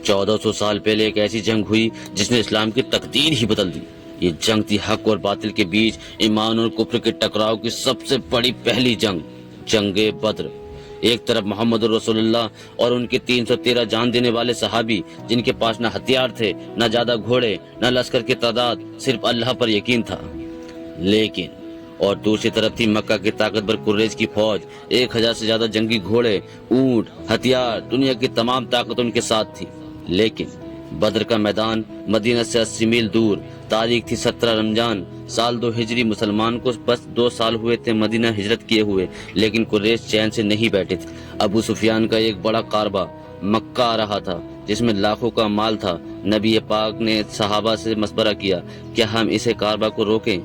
1400 साल पहले एक ऐसी जंग हुई जिसने इस्लाम की तकदीर ही बदल दी। ये जंग थी हक और बातिल के बीच ईमान और कुफ्र के टकराव की सबसे बड़ी पहली जंग, जंगे बद्र। एक तरफ मोहम्मद रसूलुल्लाह और उनके 313 जान देने वाले सहाबी, जिनके पास न हथियार थे, न ज्यादा घोड़े, न लश्कर की तादाद, सिर्फ अल्लाह पर यकीन था। लेकिन और दूसरी तरफ थी मक्का की ताकतवर कुरैश की फौज, 1000 से ज्यादा जंगी घोड़े, ऊंट, हथियार, दुनिया की तमाम ताकत उनके साथ थी। लेकिन बद्र का मैदान मदीना से 80 मील दूर। तारीख थी 17 रमजान साल 2 हिजरी। मुसलमान को बस 2 साल हुए थे मदीना हिजरत किए हुए, लेकिन कुरैश चैन से नहीं बैठे थे। अबू सुफियान का एक बड़ा कारवा मक्का आ रहा था, जिसमें लाखों का माल था। नबी पाक ने सहाबा से मशवरा किया, क्या हम इसे कारवा को रोकें?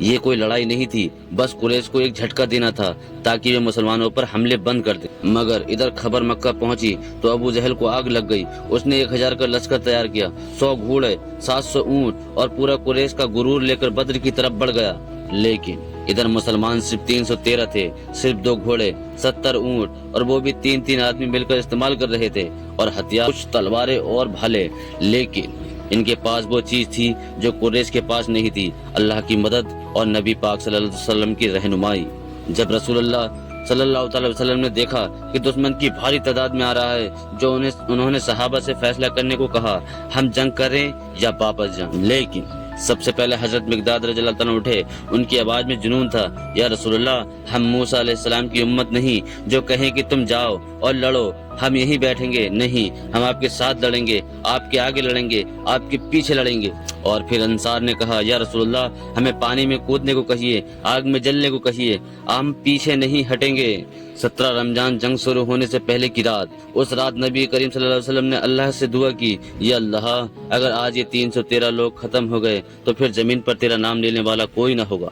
ये कोई लड़ाई नहीं थी, बस कुरैश को एक झटका देना था ताकि वे मुसलमानों पर हमले बंद कर दे। मगर इधर खबर मक्का पहुंची तो अबू जहल को आग लग गई। उसने 1000 का लश्कर तैयार किया, 100 घोड़े, 700 ऊंट और पूरा कुरैश का गुरूर लेकर बद्र की तरफ बढ़ गया। लेकिन इधर मुसलमान सिर्फ 313 थे, सिर्फ 2 घोड़े, 70 ऊंट और वो भी 3-3 आदमी मिलकर इस्तेमाल कर रहे थे, और हथियार कुछ तलवारें और भाले। लेकिन इनके पास वो चीज थी जो कुरैश के पास नहीं थी, अल्लाह की मदद और नबी पाक सल्लल्लाहु अलैहि वसल्लम की रहनुमाई। जब रसूलुल्लाह सल्लल्लाहु अलैहि वसल्लम ने देखा कि दुश्मन की भारी तादाद में आ रहा है, जो उन्होंने सहाबा से फैसला करने को कहा, हम जंग करें या वापस जाएं। लेकिन सबसे पहले हजरत मिकदाद रज़ियल्लाहु अन्हु उठे। उनकी आवाज में जुनून था, या रसूलुल्लाह, हम मूसा अलैहिस्सलाम की उम्मत नहीं जो कहें कि तुम जाओ और लड़ो, हम यहीं बैठेंगे। नहीं, हम आपके साथ लड़ेंगे, आपके आगे लड़ेंगे, आपके पीछे लड़ेंगे। और फिर अंसार ने कहा, या रसूलुल्लाह, हमें पानी में कूदने को कहिए, आग में जलने को कहिए, हम पीछे नहीं हटेंगे। 17 रमजान जंग शुरू होने से पहले की रात, उस रात नबी करीम सल्लल्लाहु अलैहि वसल्लम ने अल्लाह से दुआ की, या अल्लाह, अगर आज ये 313 लोग खत्म हो गए तो फिर जमीन पर तेरा नाम लेने वाला कोई ना होगा।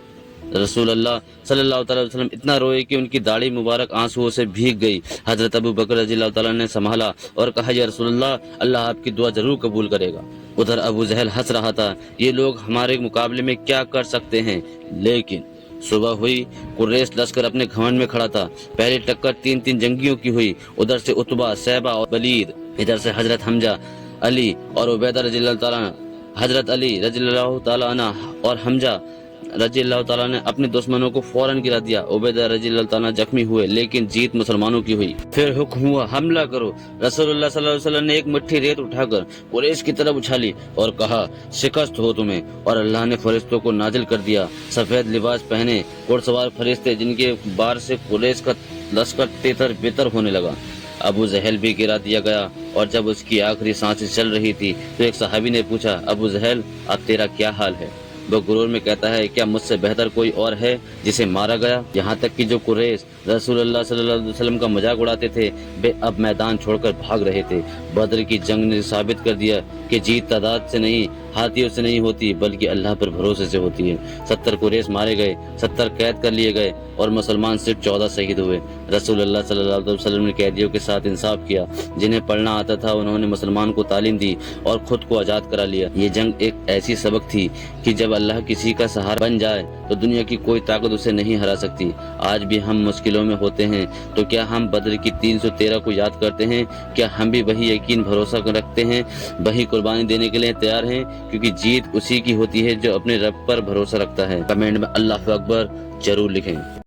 रसूलुल्लाह सल्लल्लाहु अलैहि वसल्लम इतना रोए कि उनकी दाढ़ी मुबारक आंसुओं से भीग गई। हजरत अबू बकर रज़ियल्लाहु ताला ने संभाला और कहा, या रसूलुल्लाह, अल्लाह आपकी दुआ जरूर कबूल करेगा। उधर अबू जहल हंस रहा था, ये लोग हमारे मुकाबले में क्या कर सकते हैं। लेकिन सुबह हुई, कुरैश लश्कर अपने घमंड में खड़ा था। पहली टक्कर 3-3 जंगियों की हुई। उधर से उतबा, सैबा और वलीद, इधर से हजरत हमजा, अली और उबैदा रज़ियल्लाहु ताला, हजरत अली रज़ियल्लाहु ताला अन्हु और हमजा रज़ियल्लाहु ताला ने अपने दुश्मनों को फौरन गिरा दिया। उबैदा रज़ियल्लाहु ताला जख्मी हुए, लेकिन जीत मुसलमानों की हुई। फिर हुक्म हुआ, हमला करो। रसूलुल्लाह सल्लल्लाहु अलैहि वसल्लम ने एक मुट्ठी रेत उठाकर कुरैश की तरफ उछाली और कहा, शिकस्त हो तुम्हें। और अल्लाह ने फरिश्तों को नाजिल कर दिया, सफेद लिबास पहने घुड़सवार फरिश्ते, जिनके बार से कुरैश का लश्कर तेतर बेतर होने लगा। अबू जहल भी गिरा दिया गया, और जब उसकी आखिरी सांसें चल रही थी तो एक सहाबी ने पूछा, अबू जहल, अब तेरा क्या हाल है? वो गुरूर में कहता है, क्या मुझसे बेहतर कोई और है जिसे मारा गया? यहाँ तक कि जो कुरैश रसूलुल्लाह सल्लल्लाहु अलैहि वसल्लम का मजाक उड़ाते थे, वे अब मैदान छोड़कर भाग रहे थे। बद्र की जंग ने साबित कर दिया कि जीत तादाद से नहीं, हाथियों से नहीं होती, बल्कि अल्लाह पर भरोसे से होती है। 70 कुरैश मारे गए, 70 कैद कर लिए गए और मुसलमान सिर्फ 14 शहीद हुए। रसूलुल्लाह सल्लल्लाहु अलैहि वसल्लम ने कैदियों के साथ इंसाफ किया। जिन्हें पढ़ना आता था उन्होंने मुसलमान को तालीम दी और खुद को आजाद करा लिया। ये जंग एक ऐसी सबक थी कि जब अल्लाह किसी का सहारा बन जाए तो दुनिया की कोई ताकत उसे नहीं हरा सकती। आज भी हम मुश्किलों में होते हैं तो क्या हम बद्र की 313 को याद करते हैं? क्या हम भी वही यकीन भरोसा रखते हैं, वही कुर्बानी देने के लिए तैयार हैं? क्योंकि जीत उसी की होती है जो अपने रब पर भरोसा रखता है। कमेंट में अल्लाह अकबर जरूर लिखें।